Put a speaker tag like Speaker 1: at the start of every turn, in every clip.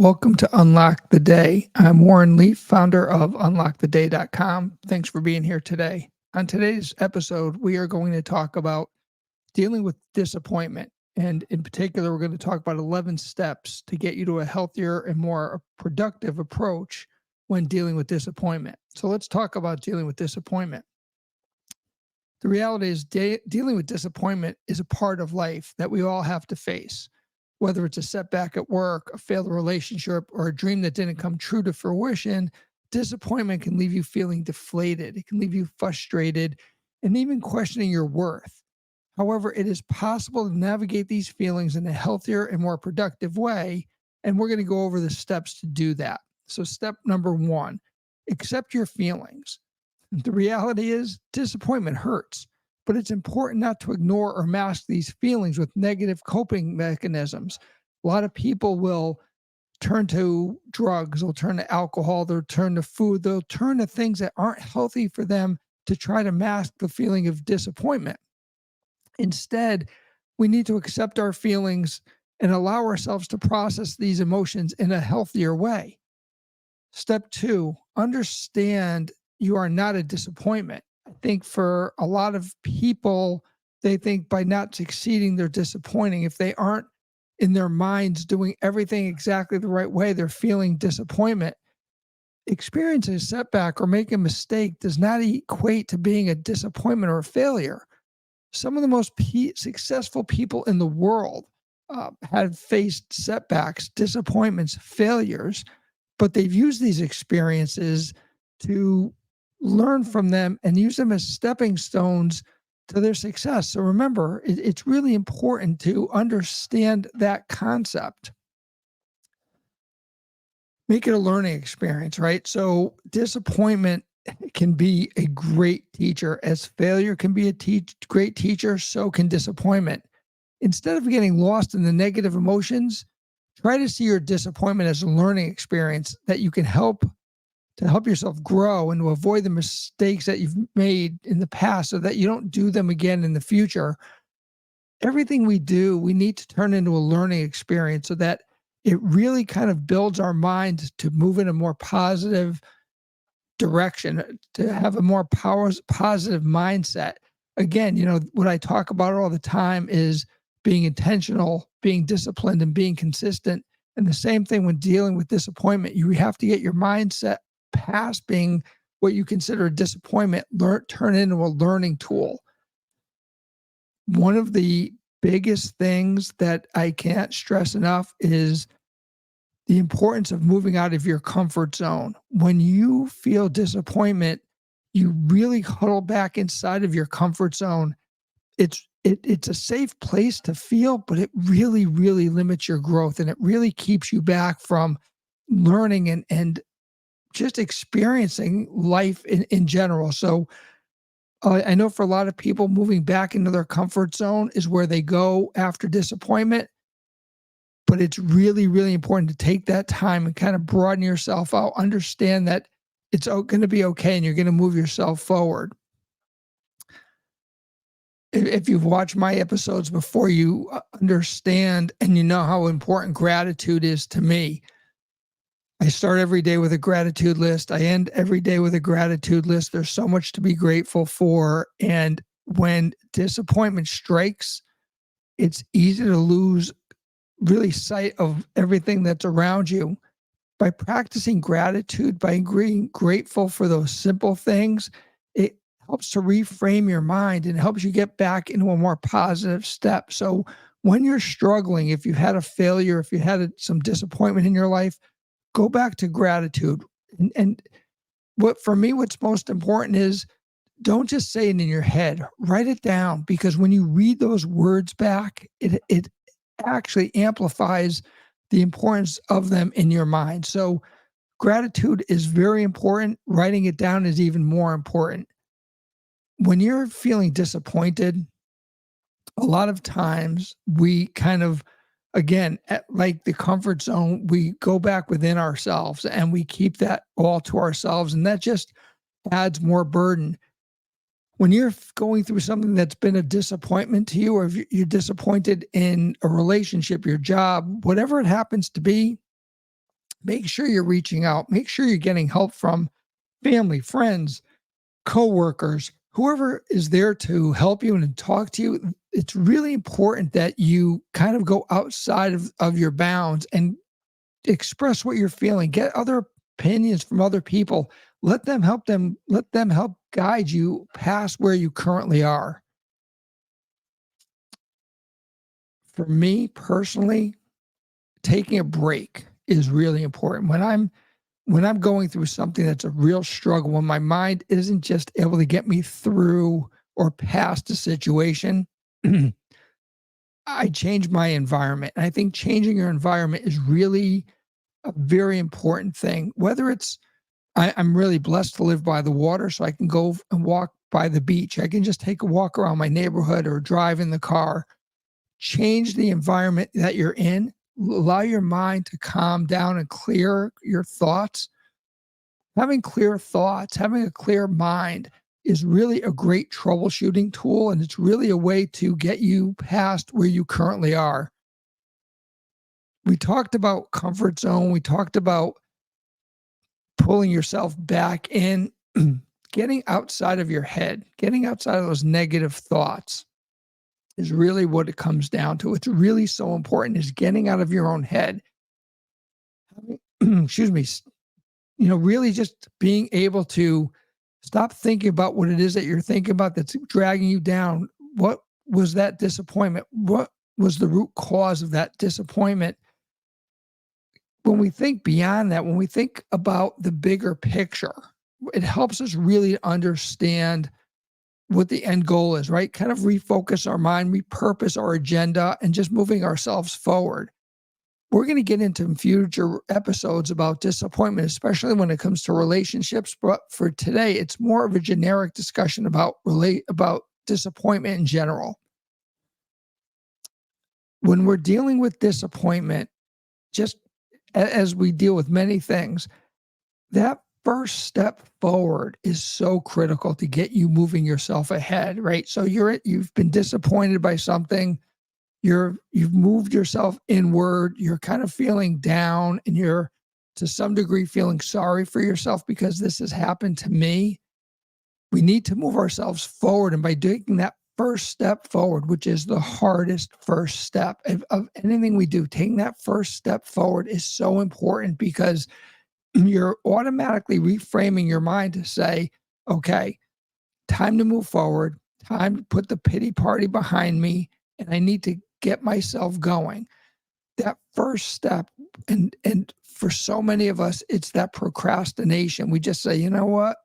Speaker 1: Welcome to Unlock the Day. I'm Warren Leaf, founder of unlocktheday.com. Thanks for being here today. On today's episode, we are going to talk about dealing with disappointment. And in particular, we're going to talk about 11 steps to get you to a healthier and more productive approach when dealing with disappointment. So let's talk about dealing with disappointment. The reality is, dealing with disappointment is a part of life that we all have to face. Whether it's a setback at work, a failed relationship, or a dream that didn't come true to fruition, disappointment can leave you feeling deflated. It can leave you frustrated and even questioning your worth. However, it is possible to navigate these feelings in a healthier and more productive way. And we're going to go over the steps to do that. So, step number one, accept your feelings. The reality is, disappointment hurts, but it's important not to ignore or mask these feelings with negative coping mechanisms. A lot of people will turn to drugs, they'll turn to alcohol, they'll turn to food, they'll turn to things that aren't healthy for them to try to mask the feeling of disappointment. Instead, we need to accept our feelings and allow ourselves to process these emotions in a healthier way. Step two, understand you are not a disappointment. I think for a lot of people, they think by not succeeding, they're disappointing. If they aren't in their minds doing everything exactly the right way, they're feeling disappointment. Experiencing a setback or making a mistake does not equate to being a disappointment or a failure. Some of the most successful people in the world have faced setbacks, disappointments, failures, but they've used these experiences to learn from them and use them as stepping stones to their success. So remember, it's really important to understand that concept. Make it a learning experience, right? So disappointment can be a great teacher. As failure can be a great teacher, so can disappointment. Instead of getting lost in the negative emotions, try to see your disappointment as a learning experience that you can help yourself grow and to avoid the mistakes that you've made in the past so that you don't do them again in the future. Everything we do, we need to turn into a learning experience so that it really kind of builds our mind to move in a more positive direction, to have a more positive mindset. Again, what I talk about all the time is being intentional, being disciplined, and being consistent. And the same thing when dealing with disappointment, you have to get your mindset past being what you consider a disappointment, turn into a learning tool. One of the biggest things that I can't stress enough is the importance of moving out of your comfort zone. When you feel disappointment, you really huddle back inside of your comfort zone. It's a safe place to feel, but it really, really limits your growth, and it really keeps you back from learning and just experiencing life in general. So I know for a lot of people, moving back into their comfort zone is where they go after disappointment. But it's really, really important to take that time and kind of broaden yourself out. Understand that it's going to be okay and you're going to move yourself forward. If you've watched my episodes before, you understand and you know how important gratitude is to me. I start every day with a gratitude list. I end every day with a gratitude list. There's so much to be grateful for. And when disappointment strikes, it's easy to lose really sight of everything that's around you. By practicing gratitude, by being grateful for those simple things, it helps to reframe your mind and helps you get back into a more positive step. So when you're struggling, if you've had a failure, if you had some disappointment in your life, go back to gratitude. And for me, what's most important is don't just say it in your head, write it down, because when you read those words back, it actually amplifies the importance of them in your mind. So gratitude is very important. Writing it down is even more important. When you're feeling disappointed, a lot of times we kind of, again, like the comfort zone, we go back within ourselves and we keep that all to ourselves. And that just adds more burden. When you're going through something that's been a disappointment to you, or if you're disappointed in a relationship, your job, whatever it happens to be, Make sure you're reaching out. Make sure you're getting help from family, friends, coworkers, whoever is there to help you and talk to you. It's really important that you kind of go outside of your bounds and express what you're feeling. Get other opinions from other people. Let them help guide you past where you currently are. For me personally, taking a break is really important. When I'm going through something that's a real struggle, when my mind isn't just able to get me through or past a situation, I change my environment. And I think changing your environment is really a very important thing. Whether it's I'm really blessed to live by the water, so I can go and walk by the beach. I can just take a walk around my neighborhood or drive in the car. Change the environment that you're in. Allow your mind to calm down and clear your thoughts. Having clear thoughts, having a clear mind is really a great troubleshooting tool, and it's really a way to get you past where you currently are. We talked about comfort zone, we talked about pulling yourself back in, getting outside of your head, getting outside of those negative thoughts is really what it comes down to. It's really so important is getting out of your own head. Excuse me, really just being able to stop thinking about what it is that you're thinking about that's dragging you down. What was that disappointment? What was the root cause of that disappointment? When we think beyond that, when we think about the bigger picture, it helps us really understand what the end goal is, right? Kind of refocus our mind, repurpose our agenda, and just moving ourselves forward. We're going to get into future episodes about disappointment, especially when it comes to relationships. But for today, it's more of a generic discussion about disappointment in general. When we're dealing with disappointment, just as we deal with many things, that first step forward is so critical to get you moving yourself ahead, right? So you've been disappointed by something, you've moved yourself inward, you're kind of feeling down, and you're to some degree feeling sorry for yourself because this has happened to me. We need to move ourselves forward, and by taking that first step forward, which is the hardest first step of anything we do, taking that first step forward is so important because you're automatically reframing your mind to say, okay, time to move forward, time to put the pity party behind me, and I need to get myself going. That first step, and for so many of us, it's that procrastination. We just say, you know what?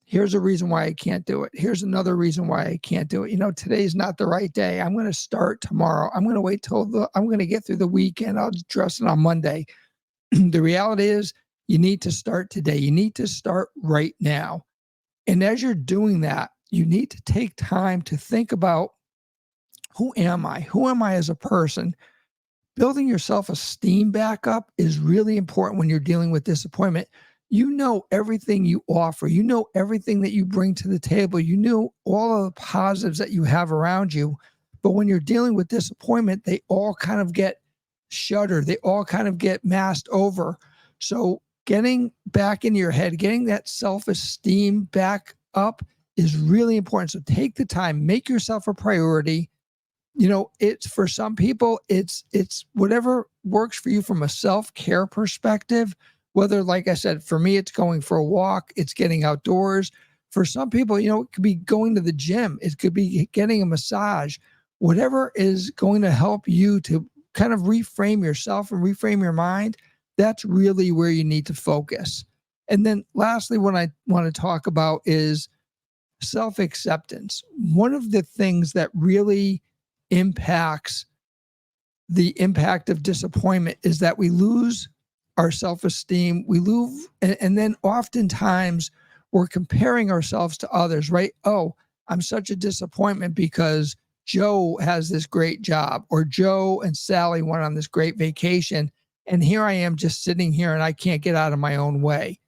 Speaker 1: Here's a reason why I can't do it. Here's another reason why I can't do it. Today's not the right day. I'm going to start tomorrow. I'm going to wait till I'm going to get through the weekend. I'll address it on Monday. The reality is you need to start today. You need to start right now. And as you're doing that, you need to take time to think about, who am I? Who am I as a person? Building your self-esteem back up is really important when you're dealing with disappointment. You know everything you offer. You know everything that you bring to the table. You know all of the positives that you have around you. But when you're dealing with disappointment, they all kind of get shuttered. They all kind of get masked over. So getting back in your head, getting that self-esteem back up is really important. So take the time, make yourself a priority. It's for some people, it's whatever works for you from a self-care perspective. Whether, like I said, for me, it's going for a walk, it's getting outdoors. For some people, it could be going to the gym, it could be getting a massage. Whatever is going to help you to kind of reframe yourself and reframe your mind, that's really where you need to focus. And then lastly, what I want to talk about is self-acceptance. One of the things that really impacts the impact of disappointment is that we lose our self-esteem. We lose, and then oftentimes we're comparing ourselves to others, right? Oh, I'm such a disappointment because Joe has this great job, or Joe and Sally went on this great vacation, and here I am just sitting here and I can't get out of my own way.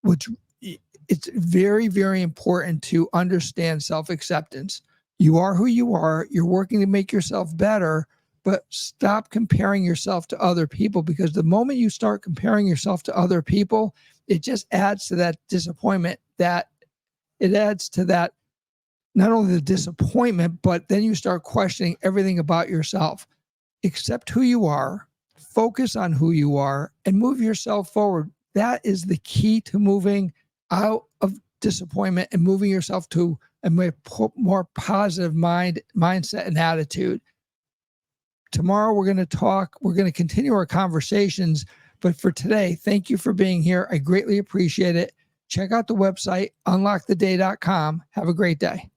Speaker 1: Which it's very, very important to understand self-acceptance. You are who you are. You're working to make yourself better, but stop comparing yourself to other people, because the moment you start comparing yourself to other people, it just adds to that disappointment. That it adds to that, not only the disappointment, but then you start questioning everything about yourself. Accept who you are, focus on who you are, and move yourself forward. That is the key to moving out of disappointment and moving yourself to a more positive mindset and attitude. Tomorrow we're going to continue our conversations, but for today, thank you for being here. I greatly appreciate it. Check out the website, unlocktheday.com. Have a great day.